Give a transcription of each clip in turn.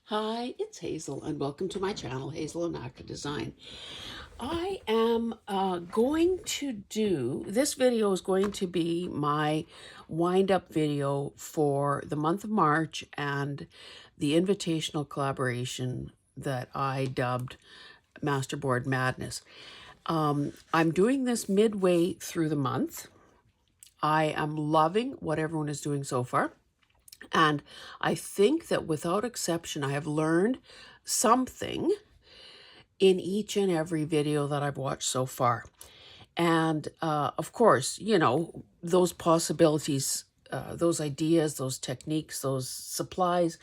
Hi, it's Hazel, and welcome to my channel, Hazel Anaka Design. I am going to do, this video is going to be my wind-up video for the month of March and the invitational collaboration that I dubbed Masterboard Madness. I'm doing this midway through the month. I am loving what everyone is doing so far. And I think that without exception, I have learned something in each and every video that I've watched so far. And of course, you know, those possibilities, those ideas, those techniques, those supplies,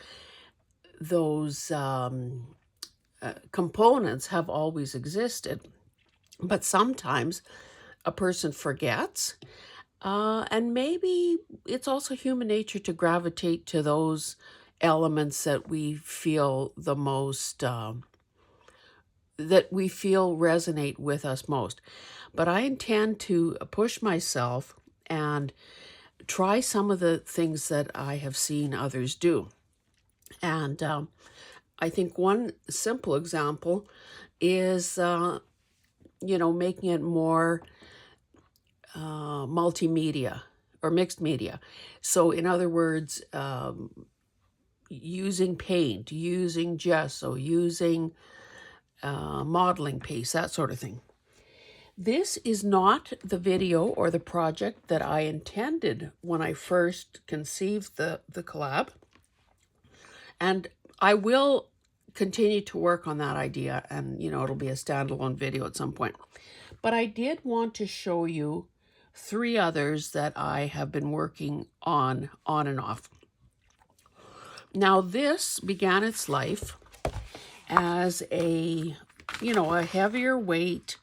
those components have always existed. But sometimes a person forgets. And maybe it's also human nature to gravitate to those elements that we feel the most, that we feel resonate with us most. But I intend to push myself and try some of the things that I have seen others do. And I think one simple example is, making it more multimedia or mixed media. So in other words, using paint, using gesso, using modeling paste, that sort of thing. This is not the video or the project that I intended when I first conceived the collab. And I will continue to work on that idea, and it'll be a standalone video at some point. But I did want to show you 3 others that I have been working on and off. Now, this began its life as a heavier weight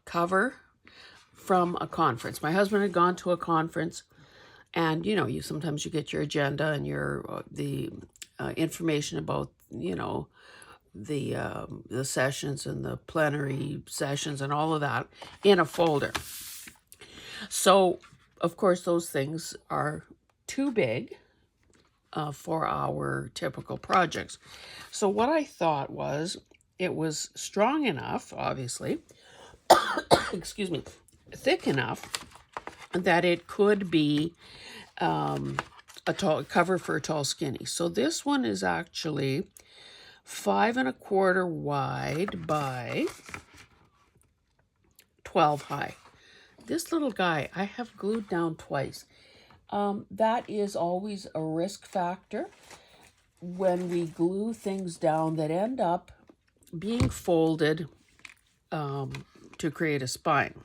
cover from a conference. My husband had gone to a conference, and you sometimes you get your agenda and your the information about the sessions and the plenary sessions and all of that in a folder. So, of course, those things are too big for our typical projects. So what I thought was it was strong enough, obviously, excuse me, thick enough that it could be a tall cover for a tall skinny. So this one is actually 5 1/4 wide by 12 high. This little guy I have glued down twice. That is always a risk factor when we glue things down that end up being folded to create a spine.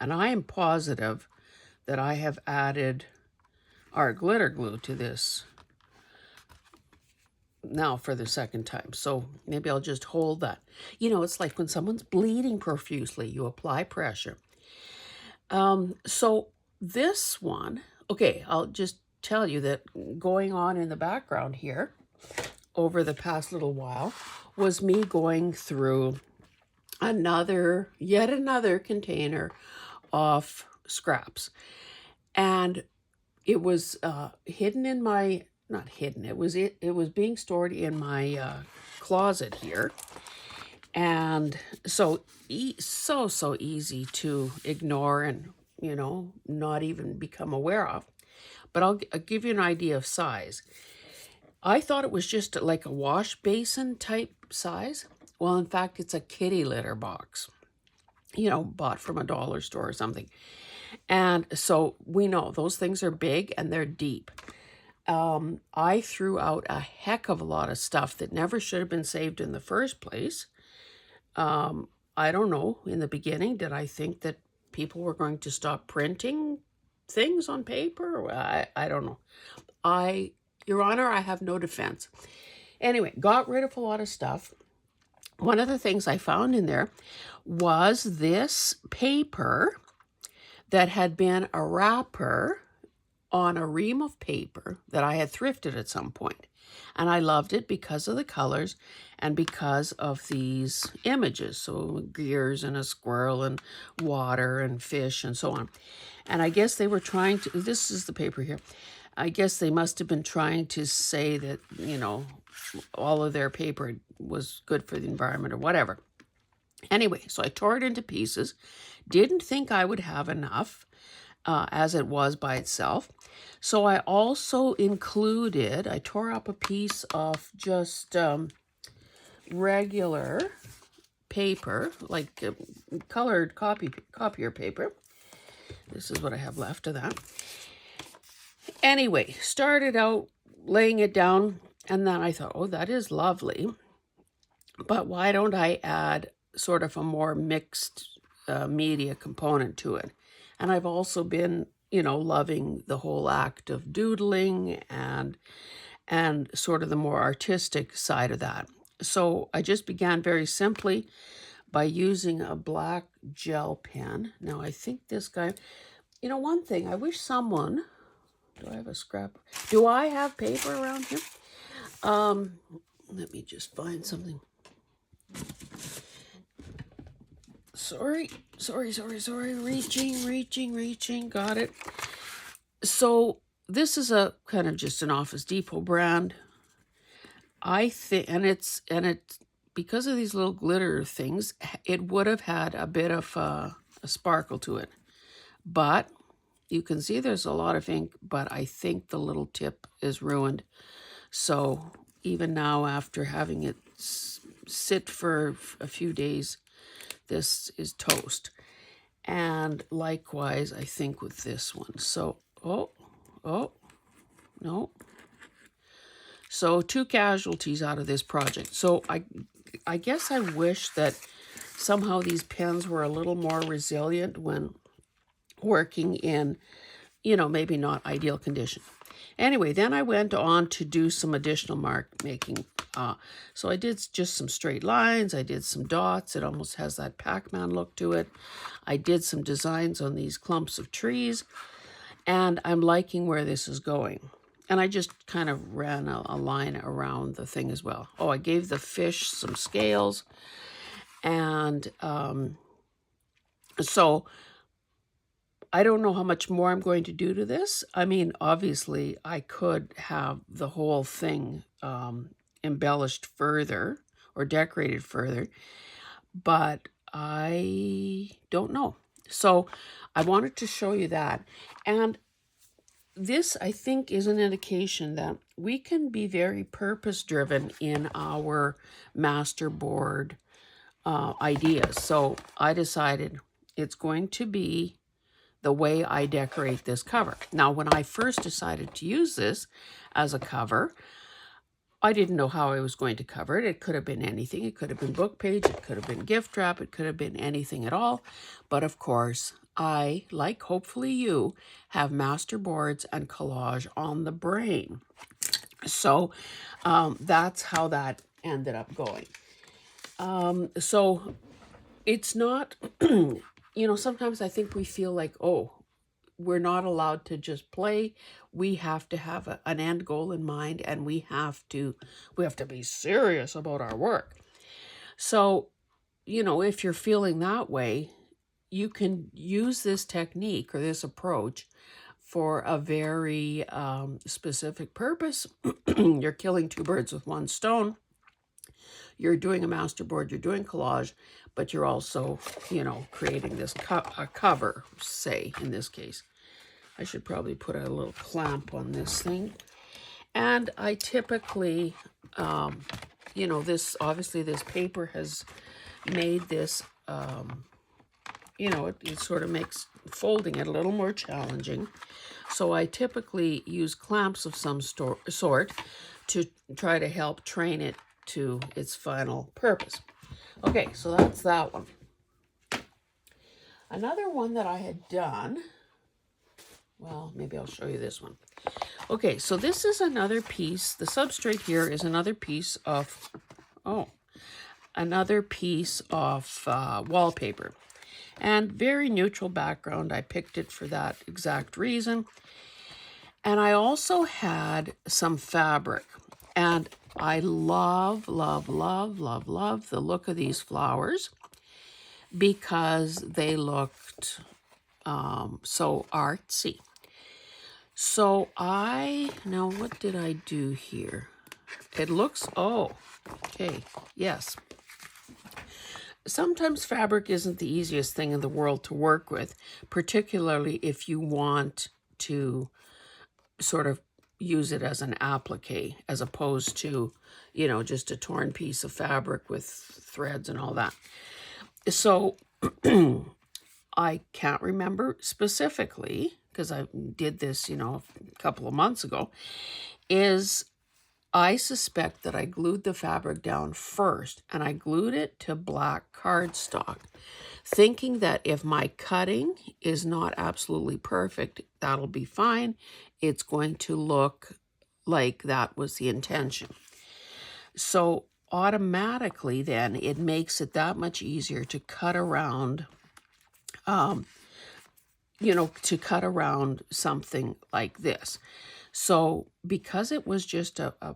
And I am positive that I have added our glitter glue to this now for the second time. So maybe I'll just hold that. It's like when someone's bleeding profusely, you apply pressure. So this one, okay, I'll just tell you that going on in the background here over the past little while was me going through yet another container of scraps. And it was hidden in my, not hidden, it was being stored in my closet here. And so easy to ignore and not even become aware of. But I'll give you an idea of size. I thought it was just like a wash basin type size. Well, in fact, it's a kitty litter box, bought from a dollar store or something. And so we know those things are big and they're deep. I threw out a heck of a lot of stuff that never should have been saved in the first place. I don't know, in the beginning, did I think that people were going to stop printing things on paper? I don't know. Your Honor, I have no defense. Anyway, got rid of a lot of stuff. One of the things I found in there was this paper that had been a wrapper on a ream of paper that I had thrifted at some point. And I loved it because of the colors and because of these images. So gears and a squirrel and water and fish and so on. And I guess they were trying to, this is the paper here. I guess they must have been trying to say that, you know, all of their paper was good for the environment or whatever. Anyway, so I tore it into pieces. Didn't think I would have enough as it was by itself. So I also included, I tore up a piece of just regular paper, like colored copier paper. This is what I have left of that. Anyway, started out laying it down, and then I thought, oh, that is lovely. But why don't I add sort of a more mixed media component to it? And I've also been, you know, loving the whole act of doodling and sort of the more artistic side of that. So I just began very simply by using a black gel pen. Now I think this guy, you know, one thing, I wish someone, do I have a scrap? Do I have paper around here? Let me just find something. Sorry. Reaching. Got it. So this is a kind of just an Office Depot brand. I think, and it's because of these little glitter things, it would have had a bit of a sparkle to it. But you can see there's a lot of ink, but I think the little tip is ruined. So even now, after having it sit for a few days, this is toast. And likewise, I think with this one. So, oh, no. So 2 casualties out of this project. So I guess I wish that somehow these pens were a little more resilient when working in, you know, maybe not ideal condition. Anyway, then I went on to do some additional mark making. So I did just some straight lines. I did some dots. It almost has that Pac-Man look to it. I did some designs on these clumps of trees. And I'm liking where this is going. And I just kind of ran a line around the thing as well. Oh, I gave the fish some scales. And so I don't know how much more I'm going to do to this. I mean, obviously, I could have the whole thing embellished further or decorated further, but I don't know. So I wanted to show you that. And this, I think, is an indication that we can be very purpose-driven in our masterboard ideas. So I decided it's going to be the way I decorate this cover. Now, when I first decided to use this as a cover, I didn't know how I was going to cover it. It could have been anything. It could have been book page. It could have been gift wrap. It could have been anything at all. But of course, I, like hopefully you, have masterboards and collage on the brain. So that's how that ended up going. So it's not, you know, sometimes I think we feel like, oh, we're not allowed to just play. We have to have an end goal in mind, and we have to be serious about our work. So, you know, if you're feeling that way, you can use this technique or this approach for a very specific purpose. You're killing 2 birds with 1 stone. You're doing a masterboard, you're doing collage, but you're also, you know, creating this cover, say, in this case. I should probably put a little clamp on this thing. And I typically, you know, this, obviously this paper has made this, you know, it sort of makes folding it a little more challenging. So I typically use clamps of some sort to try to help train it to its final purpose. Okay, so that's that one. Another one that I had done, well, maybe I'll show you this one. Okay, so this is another piece. The substrate here is another piece of, wallpaper. And very neutral background. I picked it for that exact reason. And I also had some fabric. And I love, love, love, love, love the look of these flowers because they looked so artsy. So now what did I do here? It looks, oh, okay, yes. Sometimes fabric isn't the easiest thing in the world to work with, particularly if you want to sort of use it as an applique as opposed to, just a torn piece of fabric with threads and all that. So I can't remember specifically, because I did this, a couple of months ago, is I suspect that I glued the fabric down first, and I glued it to black cardstock, thinking that if my cutting is not absolutely perfect, that'll be fine. It's going to look like that was the intention. So automatically then it makes it that much easier to cut around, something like this. So because it was just a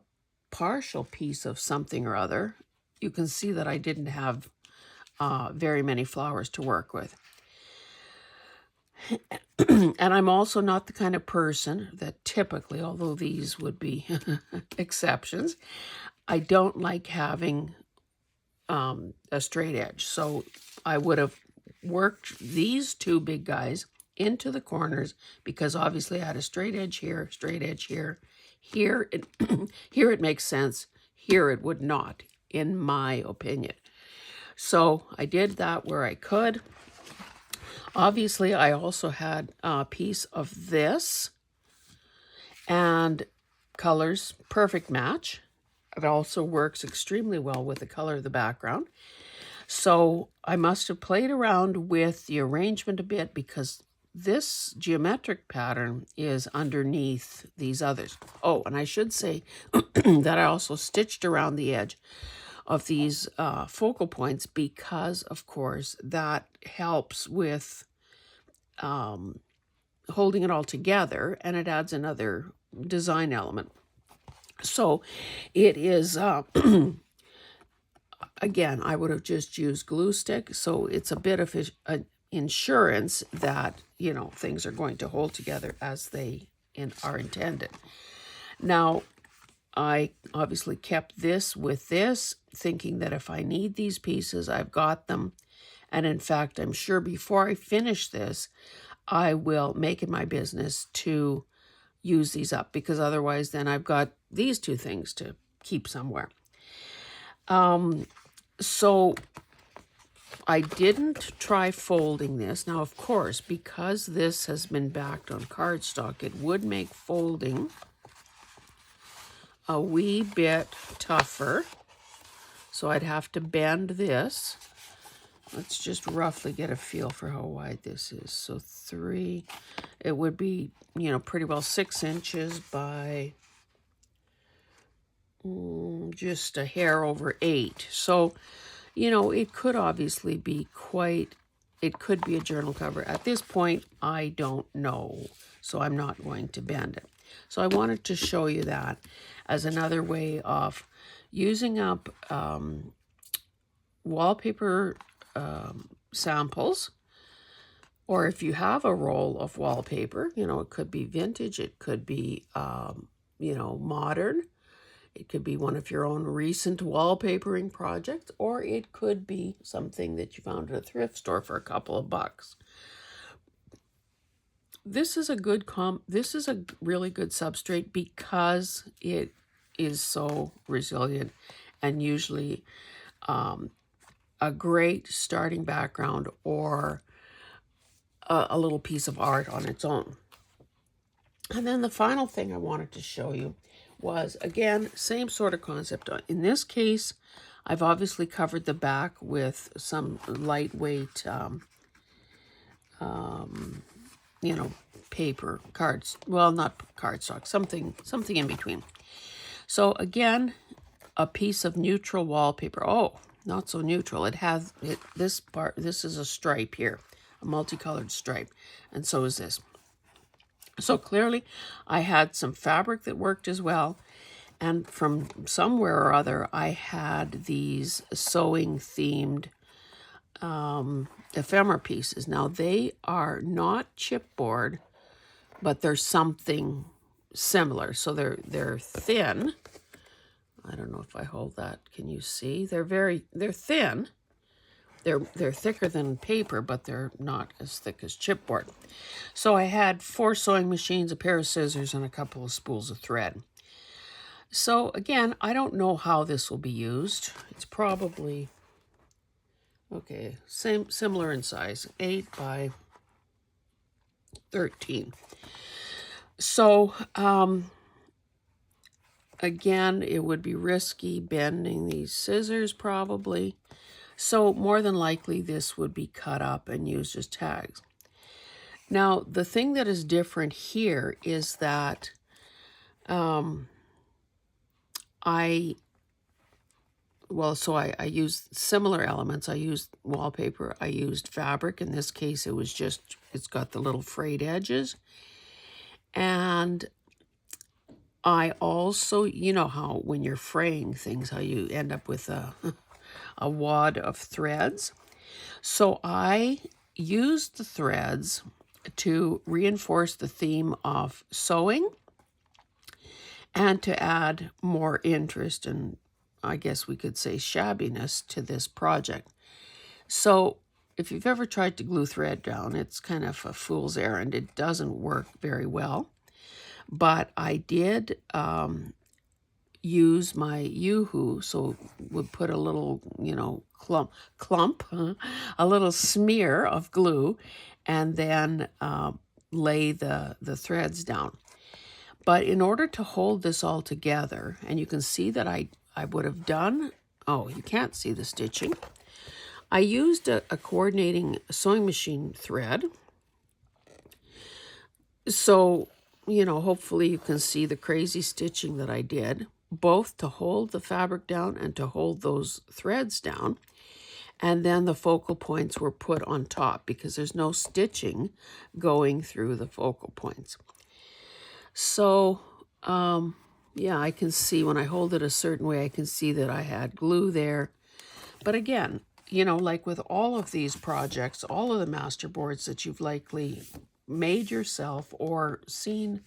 partial piece of something or other, you can see that I didn't have very many flowers to work with. And I'm also not the kind of person that typically, although these would be exceptions, I don't like having a straight edge. So I would have worked these two big guys into the corners because obviously I had a straight edge here, straight edge here. Here it, here it makes sense. Here it would not, in my opinion. So I did that where I could. Obviously, I also had a piece of this and colors, perfect match. It also works extremely well with the color of the background. So I must have played around with the arrangement a bit because this geometric pattern is underneath these others. Oh, and I should say that I also stitched around the edge of these focal points because, of course, that helps with holding it all together, and it adds another design element. So it is, again, I would have just used glue stick, so it's a bit of an insurance that, things are going to hold together as they are intended. Now, I obviously kept this with this, thinking that if I need these pieces, I've got them. And in fact, I'm sure before I finish this, I will make it my business to use these up, because otherwise then I've got these two things to keep somewhere. So I didn't try folding this. Now, of course, because this has been backed on cardstock, it would make folding a wee bit tougher. So I'd have to bend this. Let's just roughly get a feel for how wide this is. So 3, it would be, pretty well 6 inches by just a hair over 8. So, it could obviously be it could be a journal cover. At this point, I don't know, so I'm not going to bend it. So I wanted to show you that as another way of using up wallpaper samples, or if you have a roll of wallpaper, it could be vintage, it could be, modern, it could be one of your own recent wallpapering projects, or it could be something that you found at a thrift store for a couple of bucks. This is a really good substrate because it is so resilient, and usually a great starting background or a little piece of art on its own. And then the final thing I wanted to show you was, again, same sort of concept. In this case, I've obviously covered the back with some lightweight, paper, cards. Well, not cardstock, something in between. So again, a piece of neutral wallpaper. Oh, not so neutral. This is a stripe here, a multicolored stripe, and so is this. So clearly I had some fabric that worked as well. And from somewhere or other, I had these sewing themed ephemera pieces. Now they are not chipboard, but they're something similar. So they're thin. I don't know if I hold that. Can you see? They're thin. They're thicker than paper, but they're not as thick as chipboard. So I had 4 sewing machines, a pair of scissors, and a couple of spools of thread. So again, I don't know how this will be used. It's probably, okay, similar in size, 8 by 13. So again, it would be risky bending these scissors probably. So more than likely this would be cut up and used as tags. Now, the thing that is different here is that I used similar elements. I used wallpaper. I used fabric. In this case, it's got the little frayed edges. And I also, you know how when you're fraying things, how you end up with a, a wad of threads. So I used the threads to reinforce the theme of sewing and to add more interest and, I guess we could say, shabbiness to this project. So if you've ever tried to glue thread down, it's kind of a fool's errand. It doesn't work very well. But I did use my Yoo-Hoo, so would put a little, clump, a little smear of glue, and then lay the threads down. But in order to hold this all together, and you can see that I would have done, oh, you can't see the stitching. I used a coordinating sewing machine thread. So, hopefully you can see the crazy stitching that I did, both to hold the fabric down and to hold those threads down. And then the focal points were put on top because there's no stitching going through the focal points. So, yeah, I can see when I hold it a certain way, I can see that I had glue there. But again, like with all of these projects, all of the master boards that you've likely made yourself or seen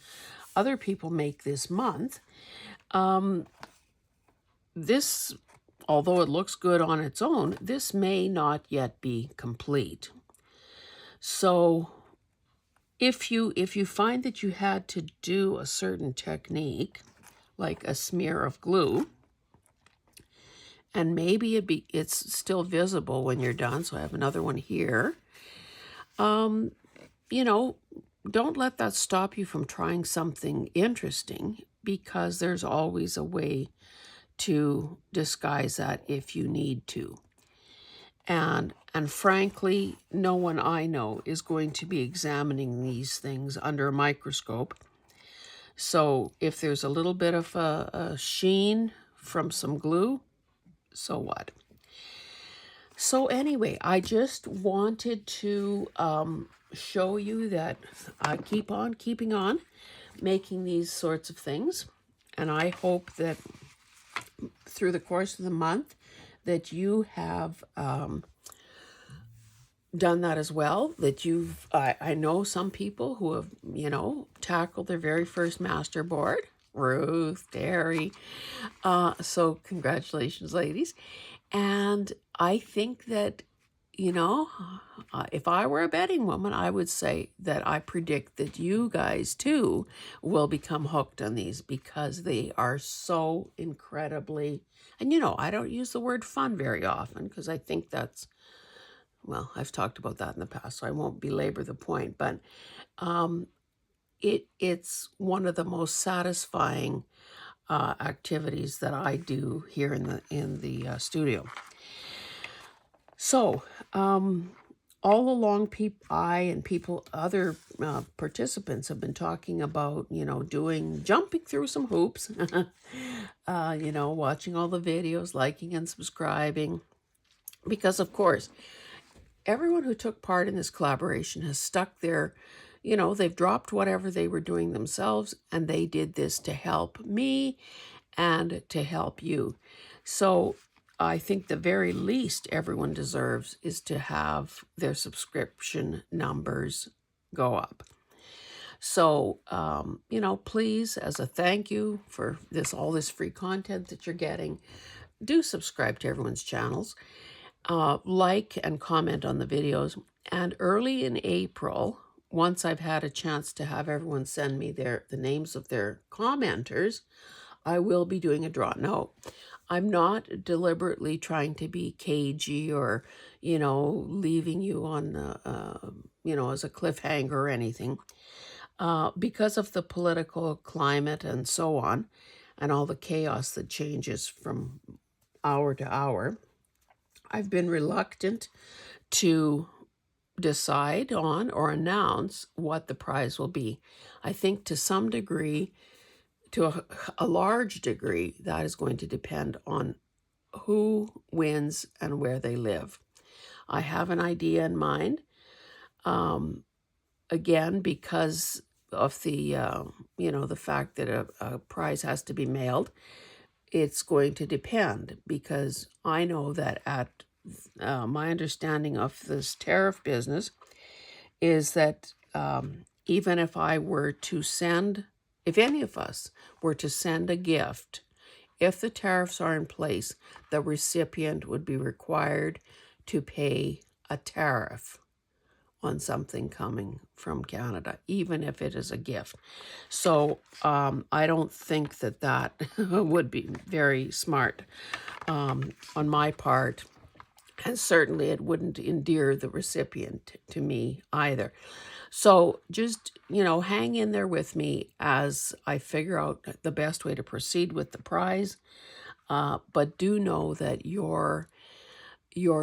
other people make this month, this, although it looks good on its own, this may not yet be complete. So if you find that you had to do a certain technique, like a smear of glue, and maybe it's still visible when you're done, so I have another one here, don't let that stop you from trying something interesting, because there's always a way to disguise that if you need to. And frankly, no one I know is going to be examining these things under a microscope. So if there's a little bit of a sheen from some glue, so what? So anyway, I just wanted to show you that I keep on keeping on making these sorts of things. And I hope that through the course of the month that you have done that as well, that I know some people who have, tackled their very first master board. Ruth, Terry. So congratulations, ladies. And I think that, if I were a betting woman, I would say that I predict that you guys too will become hooked on these, because they are so incredibly, and I don't use the word fun very often because I think that's, well, I've talked about that in the past, so I won't belabor the point, but it's one of the most satisfying activities that I do here in the studio. So, all along, other participants have been talking about, jumping through some hoops, watching all the videos, liking and subscribing, because of course, everyone who took part in this collaboration has stuck their, they've dropped whatever they were doing themselves, and they did this to help me and to help you. So I think the very least everyone deserves is to have their subscription numbers go up. So, please, as a thank you for all this free content that you're getting, do subscribe to everyone's channels, like and comment on the videos. And early in April, once I've had a chance to have everyone send me the names of their commenters, I will be doing a draw. No, I'm not deliberately trying to be cagey or, leaving you on, as a cliffhanger or anything. Because of the political climate and so on, and all the chaos that changes from hour to hour, I've been reluctant to decide on or announce what the prize will be. I think to some degree, to a large degree, that is going to depend on who wins and where they live. I have an idea in mind. Again, because of the the fact that a prize has to be mailed, it's going to depend, because I know that at my understanding of this tariff business is that even if I were to send, if any of us were to send a gift, if the tariffs are in place, the recipient would be required to pay a tariff on something coming from Canada, even if it is a gift. So I don't think that would be very smart on my part. And certainly it wouldn't endear the recipient to me either. So just, hang in there with me as I figure out the best way to proceed with the prize. But do know that your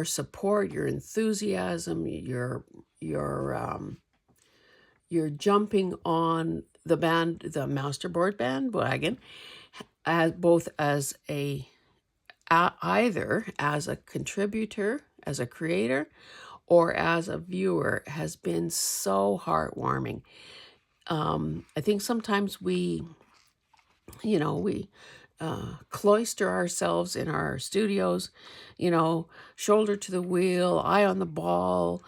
support, your enthusiasm, your jumping on the Masterboard bandwagon, both as either as a contributor, as a creator, or as a viewer, has been so heartwarming. I think sometimes we cloister ourselves in our studios, shoulder to the wheel, eye on the ball,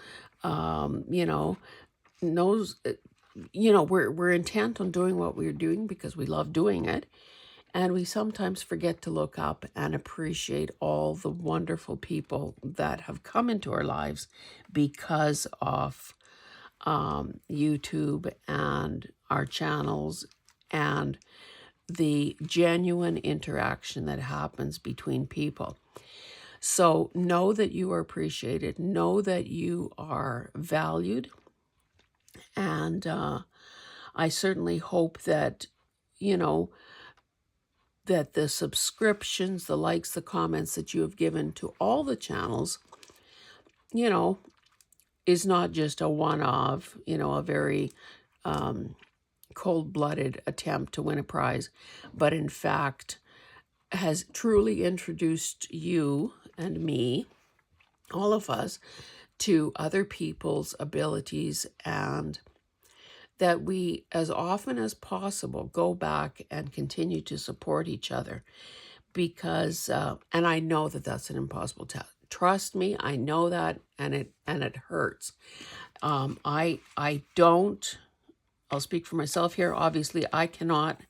nose, we're intent on doing what we're doing because we love doing it. And we sometimes forget to look up and appreciate all the wonderful people that have come into our lives because of YouTube and our channels, and the genuine interaction that happens between people. So know that you are appreciated. Know that you are valued. And I certainly hope that, that the subscriptions, the likes, the comments that you have given to all the channels, is not just a one-off, a very cold-blooded attempt to win a prize, but in fact has truly introduced you and me, all of us, to other people's abilities, and that we, as often as possible, go back and continue to support each other. Because, and I know that that's an impossible task. Trust me, I know that, and it hurts. I don't. I'll speak for myself here. Obviously, I cannot.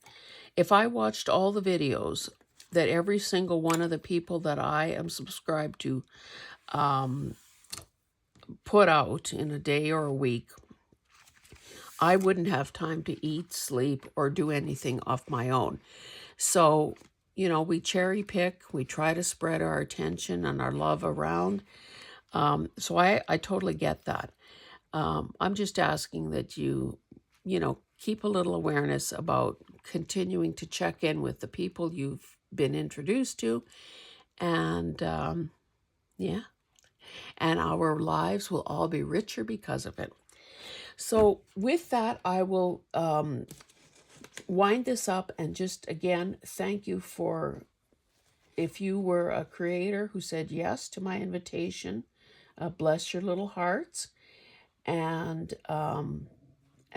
If I watched all the videos that every single one of the people that I am subscribed to put out in a day or a week, I wouldn't have time to eat, sleep, or do anything of my own. So, we cherry pick, we try to spread our attention and our love around. So I totally get that. I'm just asking that you, keep a little awareness about continuing to check in with the people you've been introduced to. And yeah, and our lives will all be richer because of it. So with that, I will wind this up and just again thank you for, if you were a creator who said yes to my invitation, bless your little hearts. And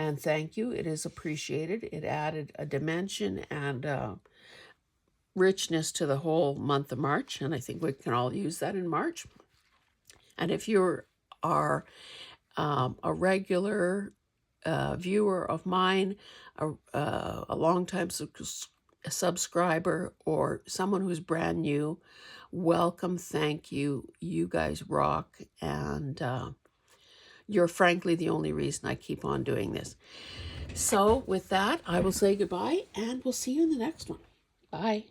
And thank you. It is appreciated. It added a dimension and richness to the whole month of March, and I think we can all use that in March. And if you are a regular viewer of mine, a longtime subscriber, or someone who's brand new, welcome, thank you. You guys rock, and you're frankly the only reason I keep on doing this. So with that, I will say goodbye, and we'll see you in the next one. Bye.